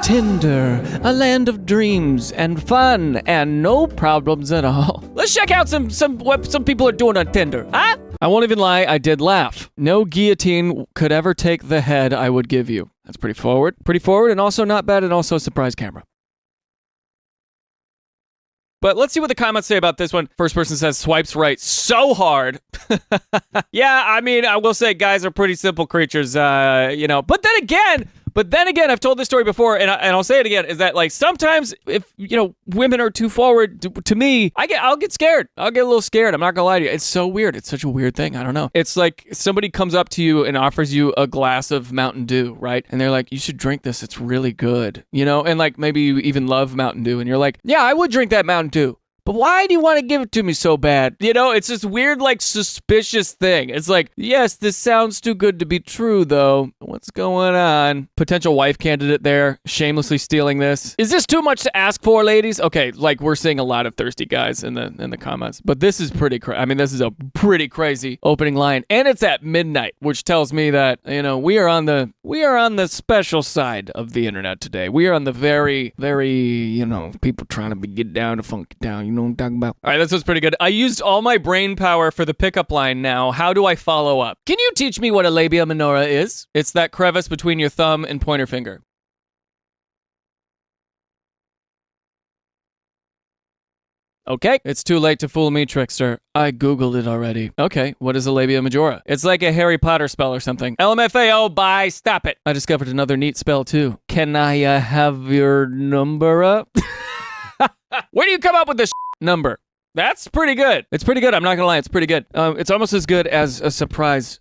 Tinder, a land of dreams and fun and no problems at all. Let's check out what some people are doing on Tinder, huh? I won't even lie, I did laugh. No guillotine could ever take the head I would give you. That's pretty forward. Pretty forward and also not bad and also a surprise camera. But let's see what the comments say about this one. First person says, swipes right so hard. Yeah, I mean, I will say guys are pretty simple creatures, But then again, I've told this story before, and I'll say it again, is that, like, sometimes if, women are too forward to me, I'll get scared. I'll get a little scared. I'm not gonna lie to you. It's so weird. It's such a weird thing. I don't know. It's like somebody comes up to you and offers you a glass of Mountain Dew, right? And they're like, you should drink this. It's really good, And, like, maybe you even love Mountain Dew, and you're like, yeah, I would drink that Mountain Dew. But why do you want to give it to me so bad? It's this weird, like, suspicious thing. It's like, yes, this sounds too good to be true, though. What's going on? Potential wife candidate there, shamelessly stealing this. Is this too much to ask for, ladies? Okay, like, we're seeing a lot of thirsty guys in the comments. But this is pretty crazy. I mean, this is a pretty crazy opening line. And it's at midnight, which tells me that, we are on the special side of the internet today. We are on the very, very, people trying to get down to funk it down. You know what I'm talking about? All right, this was pretty good. I used all my brain power for the pickup line now. How do I follow up? Can you teach me what a labia minora is? It's that crevice between your thumb and pointer finger. Okay, it's too late to fool me, trickster. I Googled it already. Okay, what is a labia majora? It's like a Harry Potter spell or something. LMFAO, bye, stop it. I discovered another neat spell too. Can I have your number up? Where do you come up with this number? That's pretty good. It's pretty good. I'm not gonna lie. It's pretty good. It's almost as good as a surprise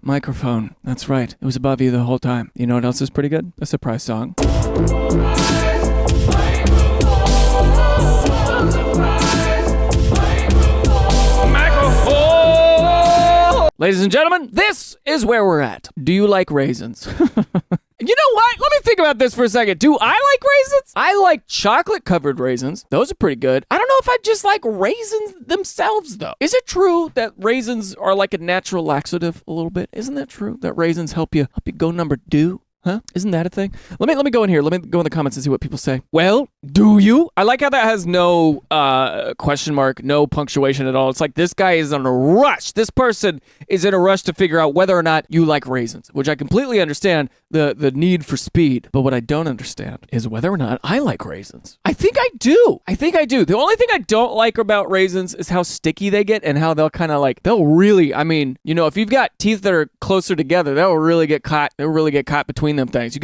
microphone. That's right. It was above you the whole time. You know what else is pretty good? A surprise song. Ladies and gentlemen, this is where we're at. Do you like raisins? You know what? Let me think about this for a second. Do I like raisins? I like chocolate-covered raisins. Those are pretty good. I don't know if I just like raisins themselves, though. Is it true that raisins are like a natural laxative a little bit? Isn't that true? That raisins help you go number 2? Huh? Isn't that a thing? Let me go in here. Let me go in the comments and see what people say. Well, do you? I like how that has no question mark, no punctuation at all. It's like this guy is in a rush. This person is in a rush to figure out whether or not you like raisins, which I completely understand the need for speed. But what I don't understand is whether or not I like raisins. I think I do. The only thing I don't like about raisins is how sticky they get and how they'll kind of like, they'll really, if you've got teeth that are closer together, they'll really get caught. They'll really get caught between them things.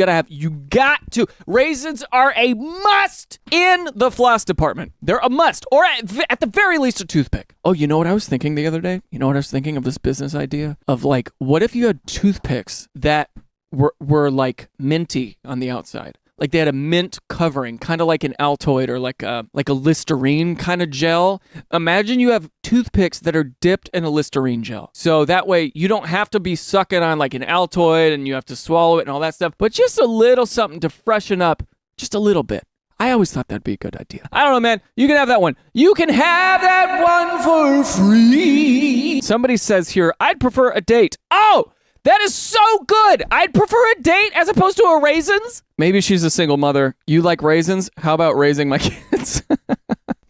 Raisins are a must in the floss department. They're a must, or at the very least a toothpick. Oh, you know what I was thinking the other day? You know what I was thinking of this business idea? Of like, what if you had toothpicks that were like minty on the outside? Like they had a mint covering, kind of like an Altoid or like a Listerine kind of gel. Imagine you have toothpicks that are dipped in a Listerine gel. So that way you don't have to be sucking on like an Altoid and you have to swallow it and all that stuff, but just a little something to freshen up just a little bit. I always thought that'd be a good idea. I don't know, man. You can have that one. You can have that one for free. Somebody says here, I'd prefer a date. Oh! That is so good. I'd prefer a date as opposed to a raisins. Maybe she's a single mother. You like raisins? How about raising my kids?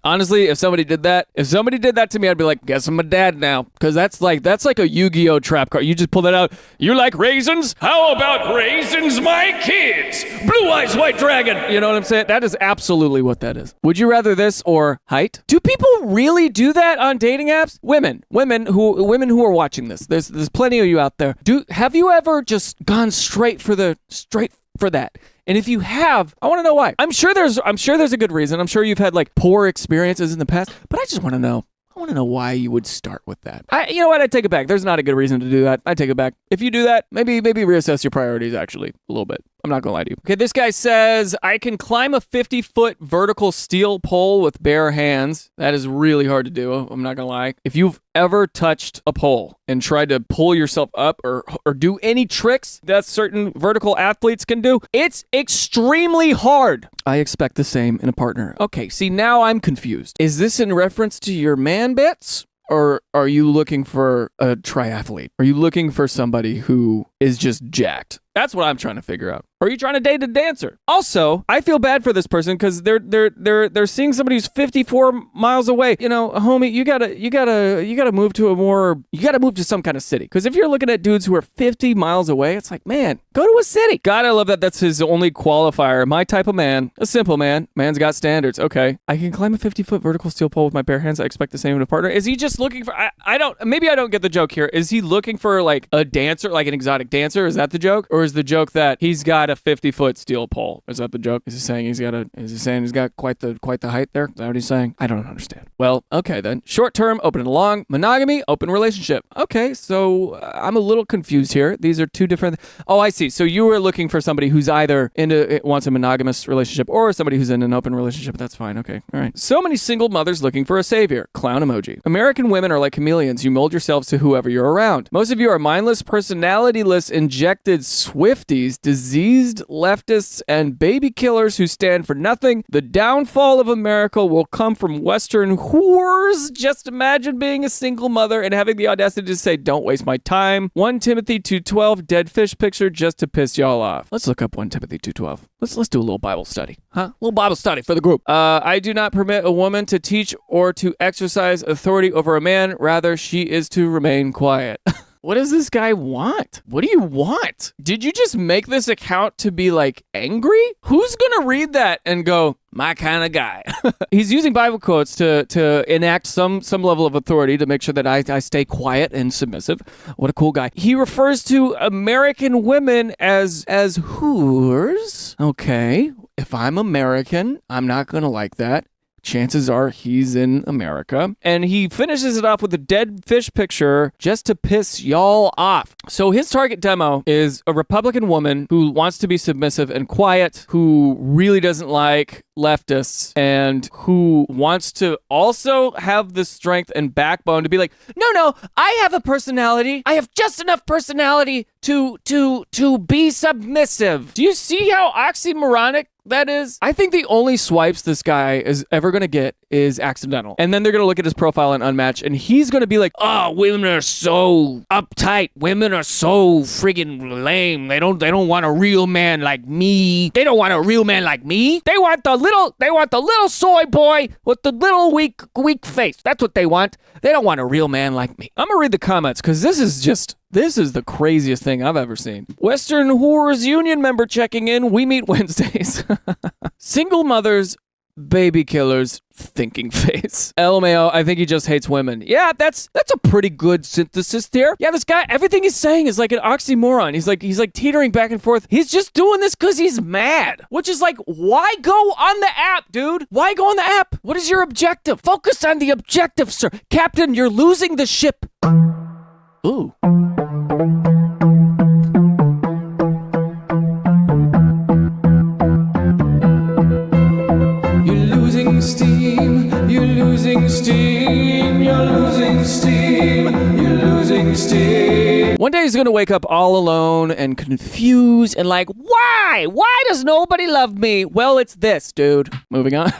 Honestly, if somebody did that to me, I'd be like, guess I'm a dad now. Because that's like a Yu-Gi-Oh trap card. You just pull that out. You like raisins? How about raisins, my kids? Blue Eyes White Dragon. You know what I'm saying? That is absolutely what that is. Would you rather this or height? Do people really do that on dating apps? Women who are watching this. There's plenty of you out there. Have you ever just gone straight for that? And if you have, I want to know why. I'm sure there's a good reason. I'm sure you've had like poor experiences in the past, but I just want to know. I want to know why you would start with that. You know what? I take it back. There's not a good reason to do that. I take it back. If you do that, maybe reassess your priorities actually a little bit. I'm not gonna lie to you. Okay, this guy says, I can climb a 50-foot vertical steel pole with bare hands. That is really hard to do. I'm not gonna lie. If you've ever touched a pole and tried to pull yourself up or do any tricks that certain vertical athletes can do, it's extremely hard. I expect the same in a partner. Okay, see, now I'm confused. Is this in reference to your man bits? Or are you looking for a triathlete? Are you looking for somebody who is just jacked? That's what I'm trying to figure out. Or are you trying to date a dancer? Also, I feel bad for this person because they're seeing somebody who's 54 miles away. You know, homie, you gotta move to some kind of city. Because if you're looking at dudes who are 50 miles away, it's like, man, go to a city. God, I love that. That's his only qualifier. My type of man, a simple man. Man's got standards. Okay, I can climb a 50-foot vertical steel pole with my bare hands. I expect the same in a partner. Is he just looking for? Maybe I don't get the joke here. Is he looking for like a dancer, like an exotic dancer? Is that the joke, or is the joke that he's got a 50-foot steel pole? Is that the joke? Is he saying he's got quite the height there? Is that what he's saying? I don't understand. Well, okay then. Short term, open and long. Monogamy, open relationship. Okay, so I'm a little confused here. These are two different. Oh, I see. So you were looking for somebody who's either wants a monogamous relationship or somebody who's in an open relationship. That's fine. Okay, all right. So many single mothers looking for a savior. Clown emoji. American women are like chameleons. You mold yourselves to whoever you're around. Most of you are mindless, personality-less, injected Swifties, diseased leftists, and baby killers who stand for nothing. The downfall of America will come from Western whores. Just imagine being a single mother and having the audacity to say, don't waste my time. 1 Timothy 2:12, dead fish picture just to piss y'all off. Let's look up 1 Timothy 2:12. Let's do a little Bible study. Huh? A little Bible study for the group. I do not permit a woman to teach or to exercise authority over a man. Rather, she is to remain quiet. What does this guy want? What do you want? Did you just make this account to be like angry? Who's gonna read that and go, my kind of guy? He's using Bible quotes to enact some level of authority to make sure that I stay quiet and submissive. What a cool guy. He refers to American women as whores. Okay, if I'm American, I'm not gonna like that. Chances are he's in America. And he finishes it off with a dead fish picture just to piss y'all off. So his target demo is a Republican woman who wants to be submissive and quiet, who really doesn't like leftists, and who wants to also have the strength and backbone to be like, no, I have a personality. I have just enough personality to be submissive. Do you see how oxymoronic that is? I think the only swipes this guy is ever going to get is accidental. And then they're going to look at his profile and unmatch, and he's going to be like, oh, women are so uptight. Women are so friggin' lame. They don't want a real man like me. They don't want a real man like me. They want the little soy boy with the little weak face. That's what they want. They don't want a real man like me. I'm going to read the comments because this is the craziest thing I've ever seen. Western Whores Union member checking in. We meet Wednesdays. Single mothers, baby killers, thinking face. LMAO, I think he just hates women. Yeah, that's a pretty good synthesis there. Yeah, this guy, everything he's saying is like an oxymoron. He's like teetering back and forth. He's just doing this because he's mad. Which is like, why go on the app, dude? Why go on the app? What is your objective? Focus on the objective, sir. Captain, you're losing the ship. Ooh. You're losing steam. One day he's gonna wake up all alone and confused and like, why? Why does nobody love me? Well, it's this, dude. Moving on.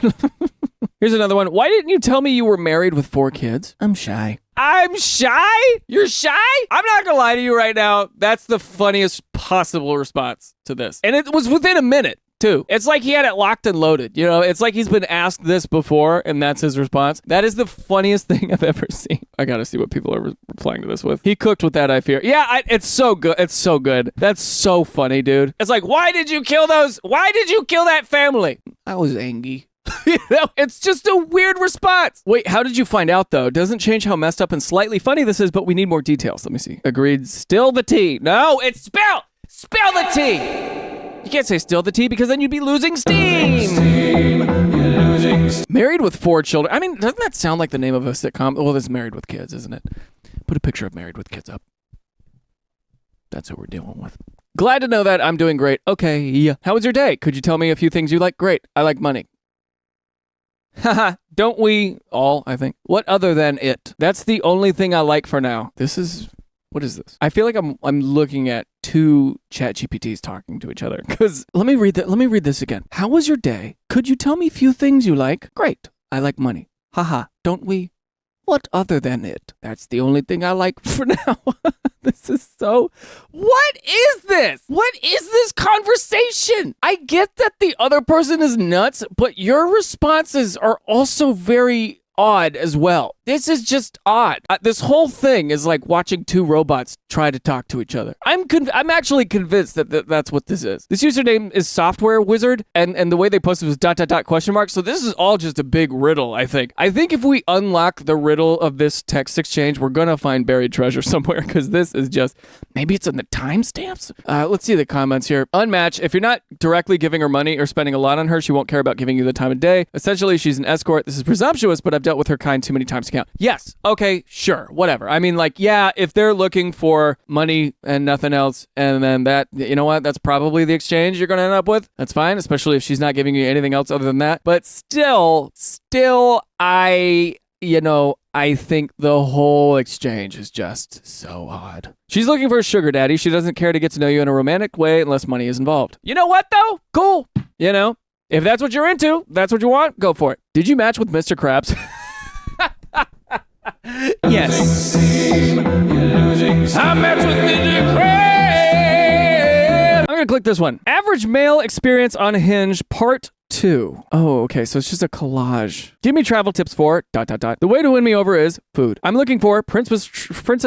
Here's another one. Why didn't you tell me you were married with 4 kids? I'm shy. I'm shy? You're shy? I'm not gonna lie to you right now. That's the funniest possible response to this. And it was within a minute, too. It's like he had it locked and loaded. You know, it's like he's been asked this before, and that's his response. That is the funniest thing I've ever seen. I gotta see what people are replying to this with. He cooked with that, I fear. Yeah, it's so good. It's so good. That's so funny, dude. It's like, why did you kill those? Why did you kill that family? I was angry. You know, it's just a weird response. Wait, how did you find out, though? Doesn't change how messed up and slightly funny this is, but we need more details. Let me see. Agreed. Still the tea. No, it's spill the tea. You can't say still the tea because then you'd be losing steam. Married with 4 children. I mean, doesn't that sound like the name of a sitcom? Well, it's Married with Kids, isn't it? Put a picture of Married with Kids up. That's what we're dealing with. Glad to know that I'm doing great. Okay, yeah. How was your day? Could you tell me a few things you like? Great. I like money. Haha, don't we all, I think. What other than it? That's the only thing I like for now. What is this? I feel like I'm looking at 2 chat GPTs talking to each other. Because let me read this again. How was your day? Could you tell me a few things you like? Great. I like money. Haha, don't we What other than it? That's the only thing I like for now. This is so... What is this? What is this conversation? I get that the other person is nuts, but your responses are also very odd as well. This is just odd. This whole thing is like watching two robots try to talk to each other. I'm actually convinced that that's what this is. This username is Software Wizard, and the way they posted was ... question mark. So this is all just a big riddle, I think. I think if we unlock the riddle of this text exchange, we're gonna find buried treasure somewhere, because this is just... Maybe it's in the timestamps? Let's see the comments here. Unmatched. If you're not directly giving her money or spending a lot on her, she won't care about giving you the time of day. Essentially, she's an escort. This is presumptuous, but I've dealt with her kind too many times to count. Yes. Okay. Sure. Whatever. I mean, like, yeah, if they're looking for money and nothing else, and then that, you know what? That's probably the exchange you're going to end up with. That's fine, especially if she's not giving you anything else other than that. But still, I think the whole exchange is just so odd. She's looking for a sugar daddy. She doesn't care to get to know you in a romantic way unless money is involved. You know what, though? Cool. If that's what you're into, that's what you want, go for it. Did you match with Mr. Krabs? Yes. I matched with Mr. Krabs. I'm going to click this one. Average male experience on Hinge, part 2. Oh, okay, so it's just a collage. Give me travel tips for ... The way to win me over is food. I'm looking for princess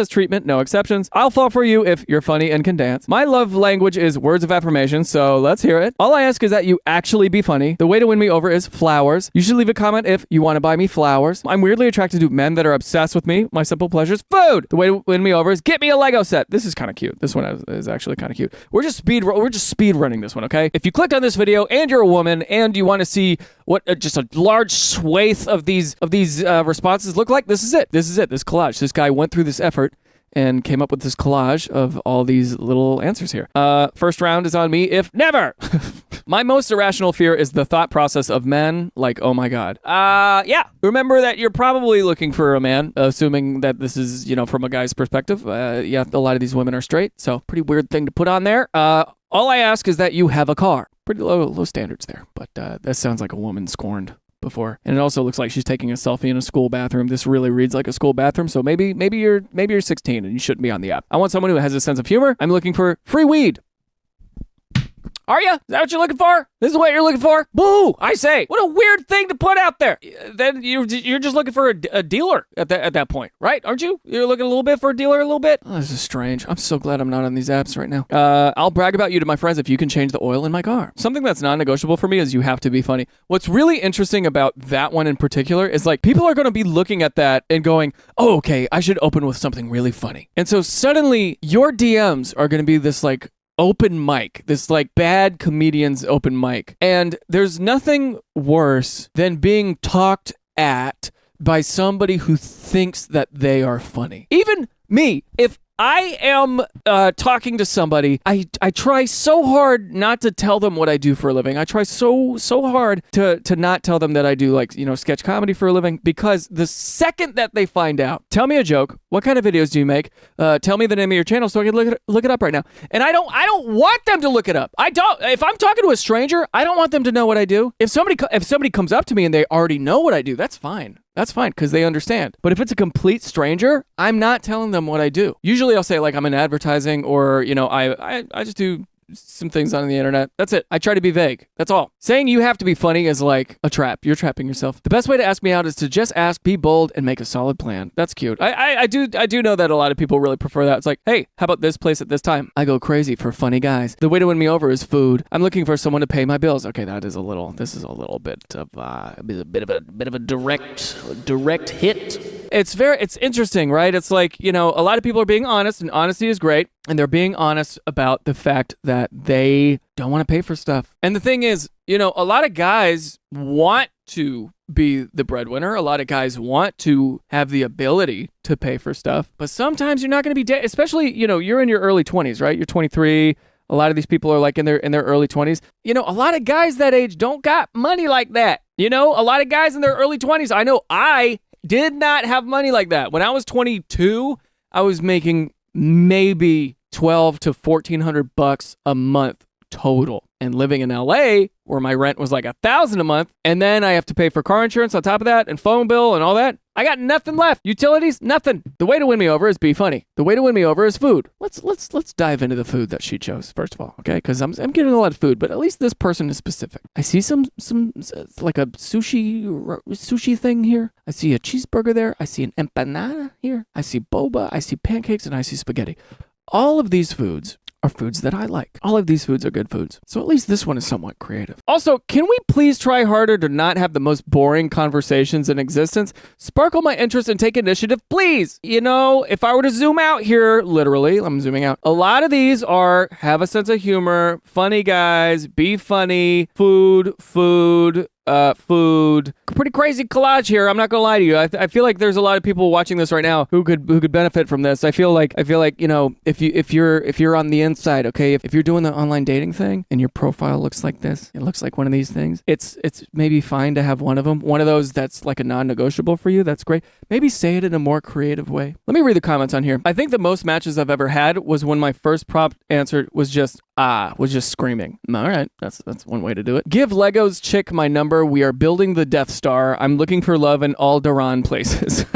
treatment, no exceptions. I'll fall for you if you're funny and can dance. My love language is words of affirmation, so let's hear it. All I ask is that you actually be funny. The way to win me over is flowers. You should leave a comment if you want to buy me flowers. I'm weirdly attracted to men that are obsessed with me. My simple pleasure is food. The way to win me over is get me a Lego set. This is kind of cute. This one is actually kind of cute. We're just speed running this one, okay? If you clicked on this video and you're a woman and you want to see what just a large swathe of these responses look like, this is it. This collage. This guy went through this effort and came up with this collage of all these little answers here. First round is on me if never. My most irrational fear is the thought process of men like, oh my God. Yeah. Remember that you're probably looking for a man, assuming that this is, from a guy's perspective. Yeah, a lot of these women are straight, so pretty weird thing to put on there. All I ask is that you have a car. Pretty low standards there, but that sounds like a woman scorned before. And it also looks like she's taking a selfie in a school bathroom. This really reads like a school bathroom, so maybe you're 16 and you shouldn't be on the app. I want someone who has a sense of humor. I'm looking for free weed. Are you? Is that what you're looking for? This is what you're looking for? Boo! I say. What a weird thing to put out there. Then you're just looking for a dealer at that point, right? Aren't you? You're looking a little bit for a dealer a little bit? Oh, this is strange. I'm so glad I'm not on these apps right now. I'll brag about you to my friends if you can change the oil in my car. Something that's non-negotiable for me is you have to be funny. What's really interesting about that one in particular is like people are going to be looking at that and going, oh, okay, I should open with something really funny. And so suddenly your DMs are going to be this like open mic, this like bad comedian's open mic. And there's nothing worse than being talked at by somebody who thinks that they are funny. Even me, if I am talking to somebody, I try so hard not to tell them what I do for a living. I try so hard to not tell them that I do sketch comedy for a living, because the second that they find out, tell me a joke, what kind of videos do you make? Tell me the name of your channel so I can look it up right now. And I don't want them to look it up. If I'm talking to a stranger, I don't want them to know what I do. If somebody comes up to me and they already know what I do, that's fine. That's fine, because they understand. But if it's a complete stranger, I'm not telling them what I do. Usually I'll say, like, I'm in advertising, or, I just do some things on the internet. That's it. I try to be vague. That's all. Saying you have to be funny is like a trap. You're trapping yourself. The best way to ask me out is to just ask, be bold, and make a solid plan. That's cute. I do know that a lot of people really prefer that. It's like, hey, how about this place at this time? I go crazy for funny guys. The way to win me over is food. I'm looking for someone to pay my bills. Okay, this is a little bit of a direct hit. It's interesting, right? It's like, a lot of people are being honest, and honesty is great. And they're being honest about the fact that they don't want to pay for stuff. And the thing is, a lot of guys want to be the breadwinner. A lot of guys want to have the ability to pay for stuff. But sometimes you're not going to be, especially, you're in your early 20s, right? You're 23. A lot of these people are like in their early 20s. A lot of guys that age don't got money like that. A lot of guys in their early 20s. I know I did not have money like that. When I was 22, I was making maybe $1,200 to $1,400 a month total, and living in LA where my rent was like $1,000 a month, and then I have to pay for car insurance on top of that, and phone bill and all that. I got nothing left. Utilities, nothing. The way to win me over is be funny. The way to win me over is food. Let's dive into the food that she chose first of all, okay? Because I'm getting a lot of food, but at least this person is specific. I see some like a sushi thing here. I see a cheeseburger there. I see an empanada here. I see boba. I see pancakes, and I see spaghetti. All of these foods are foods that I like. All of these foods are good foods. So at least this one is somewhat creative. Also, can we please try harder to not have the most boring conversations in existence? Sparkle my interest and take initiative, please. You know, if I were to zoom out here, literally, I'm zooming out. A lot of these are have a sense of humor, funny guys, be funny, food. Pretty crazy collage here. I'm not gonna lie to you. I feel like there's a lot of people watching this right now who could benefit from this. I feel like you know, if you're on the inside, okay, if you're doing the online dating thing and your profile looks like this, it looks like one of these things. It's maybe fine to have one of them, one of those that's like a non-negotiable for you. That's great. Maybe say it in a more creative way. Let me read the comments on here. I think the most matches I've ever had was when my first prompt answer was just screaming. All right, that's one way to do it. Give Legos chick my number. We are building the Death Star. I'm looking for love in all Duran places.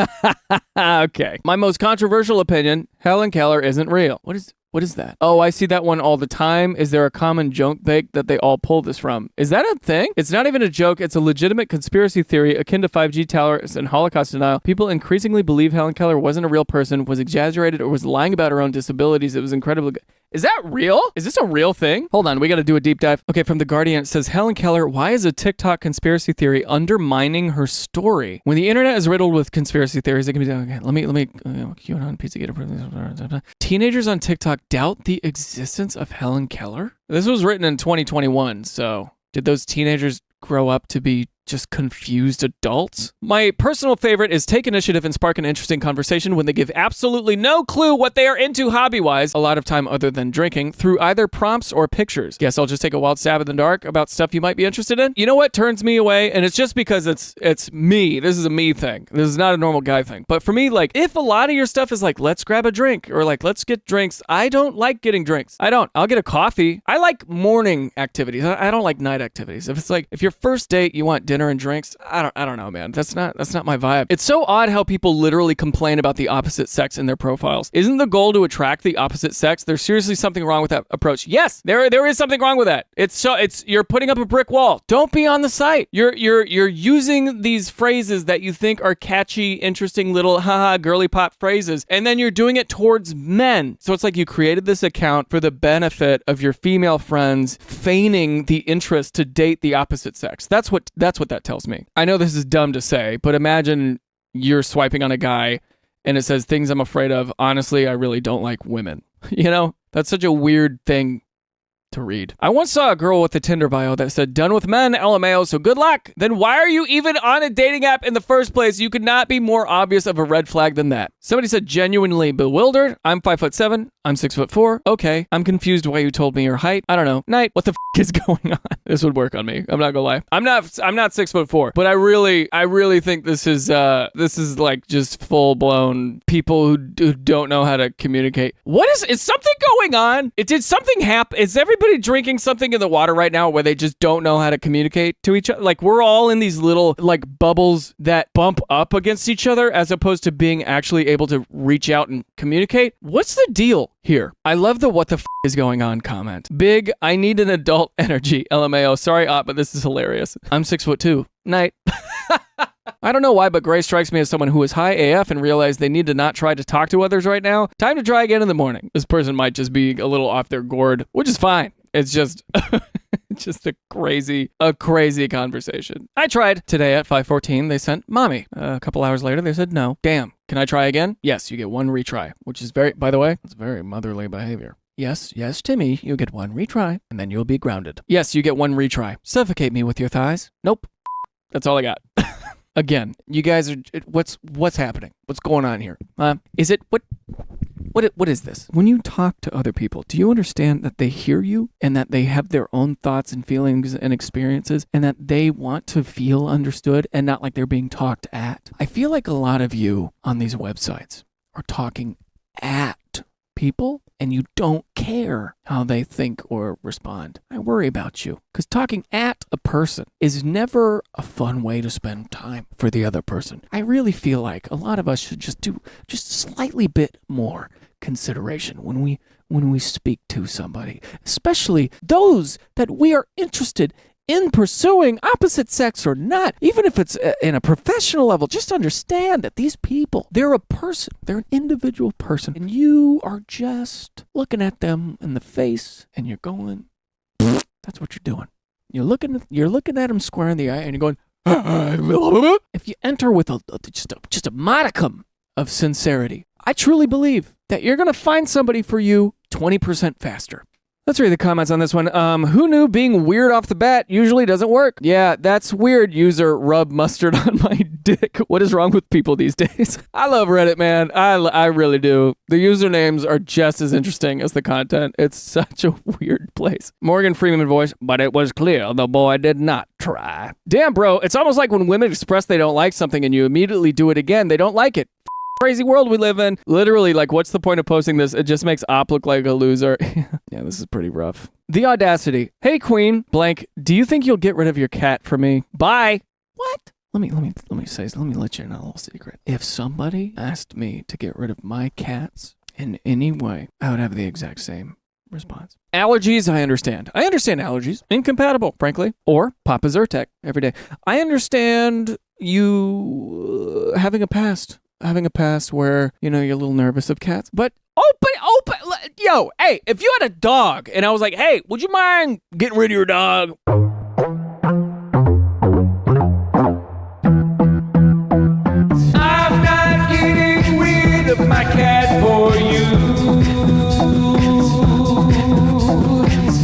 Okay. My most controversial opinion, Helen Keller isn't real. What is that? Oh, I see that one all the time. Is there a common joke bake that they all pull this from? Is that a thing? It's not even a joke. It's a legitimate conspiracy theory akin to 5G towers and Holocaust denial. People increasingly believe Helen Keller wasn't a real person, was exaggerated, or was lying about her own disabilities. It was incredibly good. Is that real? Is this a real thing? Hold on, we got to do a deep dive. Okay, from The Guardian, it says, Helen Keller, why is a TikTok conspiracy theory undermining her story? When the internet is riddled with conspiracy theories, it can be, okay, let me, QAnon, Pizzagate. Teenagers on TikTok doubt the existence of Helen Keller? This was written in 2021, so did those teenagers grow up to be just confused adults? My personal favorite is take initiative and spark an interesting conversation when they give absolutely no clue what they are into hobby-wise, a lot of time other than drinking, through either prompts or pictures. Guess I'll just take a wild stab in the dark about stuff you might be interested in. You know what turns me away? And it's just because it's me. This is a me thing. This is not a normal guy thing. But for me, like, if a lot of your stuff is like, let's grab a drink, or like, let's get drinks, I don't like getting drinks. I don't. I'll get a coffee. I like morning activities. I don't like night activities. If it's like, if your first date, you want dinner and drinks, I don't know, man. That's not my vibe. It's so odd how people literally complain about the opposite sex in their profiles. Isn't the goal to attract the opposite sex? There's seriously something wrong with that approach. Yes, there is something wrong with that. It's you're putting up a brick wall. Don't be on the site. You're using these phrases that you think are catchy, interesting little haha girly pop phrases, and then you're doing it towards men. So it's like you created this account for the benefit of your female friends, feigning the interest to date the opposite sex. That's what that tells me. I know this is dumb to say, but imagine you're swiping on a guy and it says things I'm afraid of. Honestly, I really don't like women. You know, that's such a weird thing to read. I once saw a girl with a Tinder bio that said, done with men, LMAO, so good luck. Then why are you even on a dating app in the first place? You could not be more obvious of a red flag than that. Somebody said, genuinely bewildered. I'm 5'7". I'm 6'4". Okay. I'm confused why you told me your height. I don't know. Night. What the is going on? This would work on me. I'm not gonna lie. I'm not 6'4", but I really think this is like just full blown people who don't know how to communicate. Is something going on? Did something happen? Is everybody drinking something in the water right now where they just don't know how to communicate to each other? Like, we're all in these little like bubbles that bump up against each other as opposed to being actually able to reach out and communicate. What's the deal here? I love the what the is going on comment. Big, I need an adult energy. LMAO. Sorry, but this is hilarious. I'm 6'2". Night. I don't know why, but Gray strikes me as someone who is high AF and realized they need to not try to talk to others right now. Time to try again in the morning. This person might just be a little off their gourd, which is fine. It's just just a crazy conversation. I tried. Today at 5:14, they sent mommy. A couple hours later, they said no. Damn. Can I try again? Yes, you get one retry, which is by the way, it's very motherly behavior. Yes, Timmy, you get one retry, and then you'll be grounded. Yes, you get one retry. Suffocate me with your thighs. Nope. That's all I got. Again, you guys are, what's happening? What's going on here? Is it, what is this? When you talk to other people, do you understand that they hear you and that they have their own thoughts and feelings and experiences and that they want to feel understood and not like they're being talked at? I feel like a lot of you on these websites are talking at people and you don't care how they think or respond. I worry about you because talking at a person is never a fun way to spend time for the other person. I really feel like a lot of us should just do just slightly bit more consideration when we speak to somebody, especially those that we are interested in pursuing, opposite sex or not, even if it's in a professional level. Just understand that these people, they're a person, they're an individual person, and you are just looking at them in the face and you're going, that's what you're doing. You're looking at them square in the eye and you're going, if you enter with just a modicum of sincerity, I truly believe that you're going to find somebody for you 20% faster. Let's read the comments on this one. Who knew being weird off the bat usually doesn't work? Yeah, that's weird, user rub mustard on my dick. What is wrong with people these days? I love Reddit, man. I really do. The usernames are just as interesting as the content. It's such a weird place. Morgan Freeman voice, but it was clear the boy did not try. Damn, bro, it's almost like when women express they don't like something and you immediately do it again, they don't like it. Crazy world we live in. Literally, like, what's the point of posting this? It just makes Op look like a loser. Yeah, this is pretty rough. The audacity. Hey, Queen, blank, do you think you'll get rid of your cat for me? Bye. What? Let me let you in a little secret. If somebody asked me to get rid of my cats in any way, I would have the exact same response. Allergies, I understand. I understand allergies. Incompatible, frankly. Or Papa Zyrtec every day. I understand you having a past where, you know, you're a little nervous of cats. But yo, hey, if you had a dog and I was like, hey, would you mind getting rid of your dog? I'm not getting rid of my cat for you.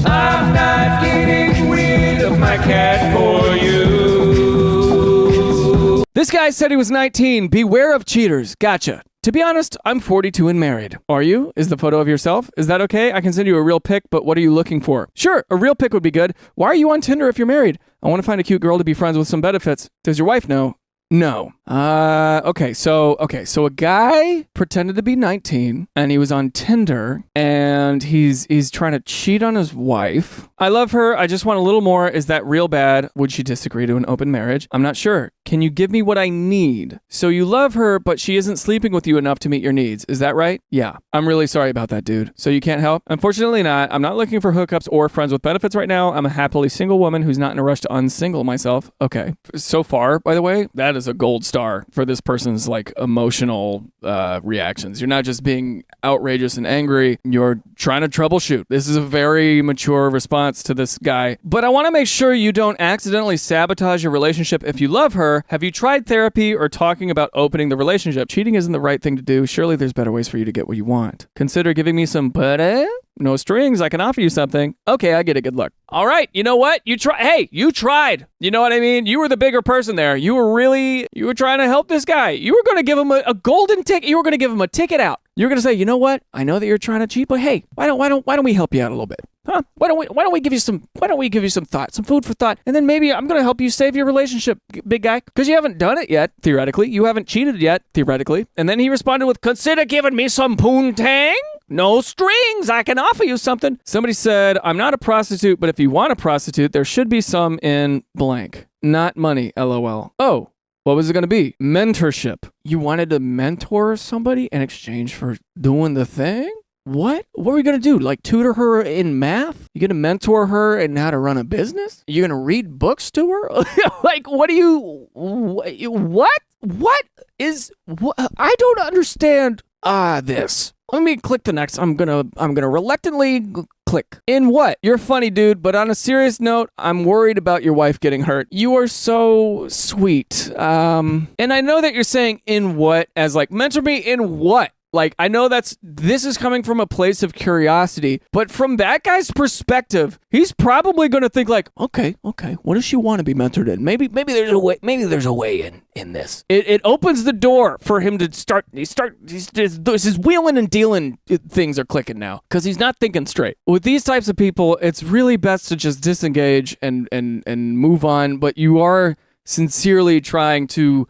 I'm not getting rid of my cat for you. This guy said he was 19. Beware of cheaters. Gotcha. To be honest, I'm 42 and married. Are you? Is the photo of yourself? Is that okay? I can send you a real pic, but what are you looking for? Sure, a real pic would be good. Why are you on Tinder if you're married? I want to find a cute girl to be friends with some benefits. Does your wife know? No. Okay, so a guy pretended to be 19 and he was on Tinder and he's trying to cheat on his wife. I love her. I just want a little more. Is that real bad? Would she disagree to an open marriage? I'm not sure. Can you give me what I need? So you love her, but she isn't sleeping with you enough to meet your needs. Is that right? Yeah. I'm really sorry about that, dude. So you can't help? Unfortunately not. I'm not looking for hookups or friends with benefits right now. I'm a happily single woman who's not in a rush to unsingle myself. Okay. So far, by the way, that is a gold star for this person's like emotional reactions. You're not just being outrageous and angry. You're trying to troubleshoot. This is a very mature response to this guy. But I want to make sure you don't accidentally sabotage your relationship if you love her. Have you tried therapy or talking about opening the relationship? Cheating isn't the right thing to do. Surely there's better ways for you to get what you want. Consider giving me some butter. No strings. I can offer you something. Okay, I get it. Good luck. All right. You know what? You try. Hey, you tried. You know what I mean? You were the bigger person there. You were trying to help this guy. You were going to give him a golden ticket. You were going to give him a ticket out. You're going to say, you know what? I know that you're trying to cheat, but hey, why don't we help you out a little bit? Huh? Why don't we give you some thought, some food for thought, and then maybe I'm going to help you save your relationship, big guy, because you haven't done it yet, theoretically. You haven't cheated yet, theoretically. And then he responded with, consider giving me some poontang? No strings. I can offer you something. Somebody said, I'm not a prostitute, but if you want a prostitute, there should be some in blank. Not money, LOL. Oh, what was it going to be? Mentorship. You wanted to mentor somebody in exchange for doing the thing? What? What are we going to do? Like tutor her in math? You going to mentor her in how to run a business? You're going to read books to her? Like, what? I don't understand this. Let me click the next. I'm gonna reluctantly click. In what? You're funny, dude, but on a serious note, I'm worried about your wife getting hurt. You are so sweet. And I know that you're saying in what as like, mentor me in what? Like, I know this is coming from a place of curiosity, but from that guy's perspective, he's probably going to think like, okay, what does she want to be mentored in? Maybe there's a way in this. It opens the door for him to start his wheeling and dealing things are clicking now because he's not thinking straight. With these types of people, it's really best to just disengage and move on, but you are sincerely trying to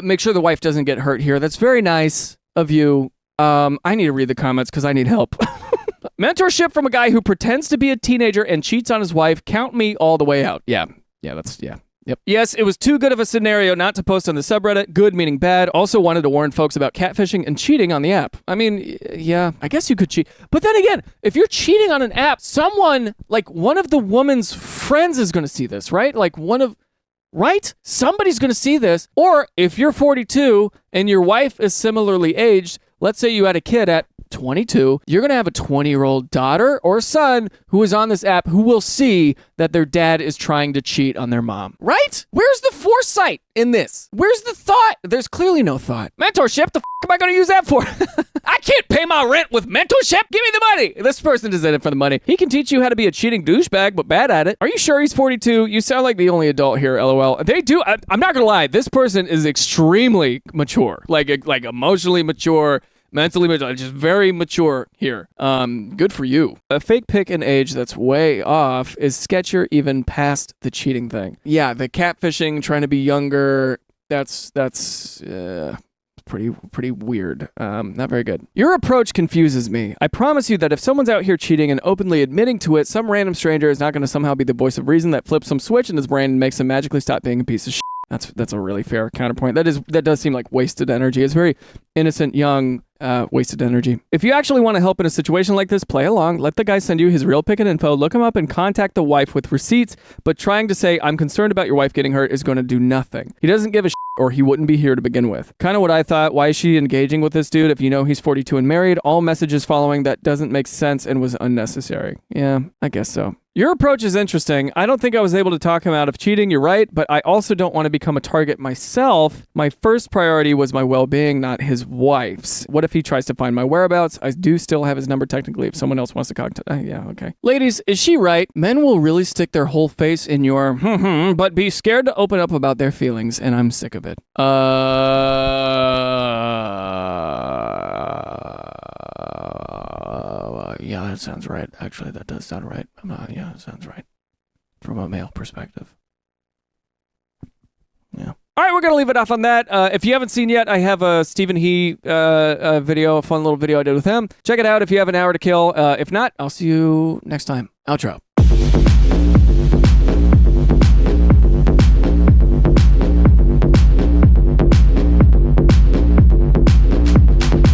make sure the wife doesn't get hurt here. That's very nice of you. I need to read the comments because I need help. Mentorship from a guy who pretends to be a teenager and cheats on his wife. Count me all the way out. Yeah. Yep. Yes, it was too good of a scenario not to post on the subreddit. Good meaning bad. Also wanted to warn folks about catfishing and cheating on the app. I mean, yeah, I guess you could cheat. But then again, if you're cheating on an app, someone, like one of the woman's friends is going to see this, right? Right? Somebody's going to see this. Or if you're 42 and your wife is similarly aged, let's say you had a kid at 22, you're going to have a 20-year-old daughter or son who is on this app who will see that their dad is trying to cheat on their mom. Right? Where's the foresight in this? Where's the thought? There's clearly no thought. Mentorship? The am I going to use that for? I can't pay my rent with mentorship. Give me the money. This person is in it for the money. He can teach you how to be a cheating douchebag, but bad at it. Are you sure he's 42? You sound like the only adult here, LOL. They do. I'm not going to lie. This person is extremely mature, like emotionally mature, mentally mature, just very mature here. Good for you. A fake pic and age that's way off is sketchier even past the cheating thing. Yeah, the catfishing, trying to be younger, that's pretty weird. Not very good. Your approach confuses me. I promise you that if someone's out here cheating and openly admitting to it, some random stranger is not going to somehow be the voice of reason that flips some switch in his brain and makes him magically stop being a piece of shit. That's a really fair counterpoint. That does seem like wasted energy. It's very innocent, young, wasted energy. If you actually want to help in a situation like this, play along. Let the guy send you his real pic and info. Look him up and contact the wife with receipts. But trying to say, I'm concerned about your wife getting hurt is going to do nothing. He doesn't give a shit, or he wouldn't be here to begin with. Kind of what I thought. Why is she engaging with this dude if you know he's 42 and married? All messages following that doesn't make sense and was unnecessary. Yeah, I guess so. Your approach is interesting. I don't think I was able to talk him out of cheating, you're right, but I also don't want to become a target myself. My first priority was my well-being, not his wife's. What if he tries to find my whereabouts? I do still have his number technically if someone else wants to contact. Yeah, okay. Ladies, is she right? Men will really stick their whole face in your but be scared to open up about their feelings, and I'm sick of it. Yeah, that sounds right. Actually, that does sound right. Yeah, that sounds right. From a male perspective. Yeah. All right, we're going to leave it off on that. If you haven't seen yet, I have a Stephen He video, a fun little video I did with him. Check it out if you have an hour to kill. If not, I'll see you next time. Outro.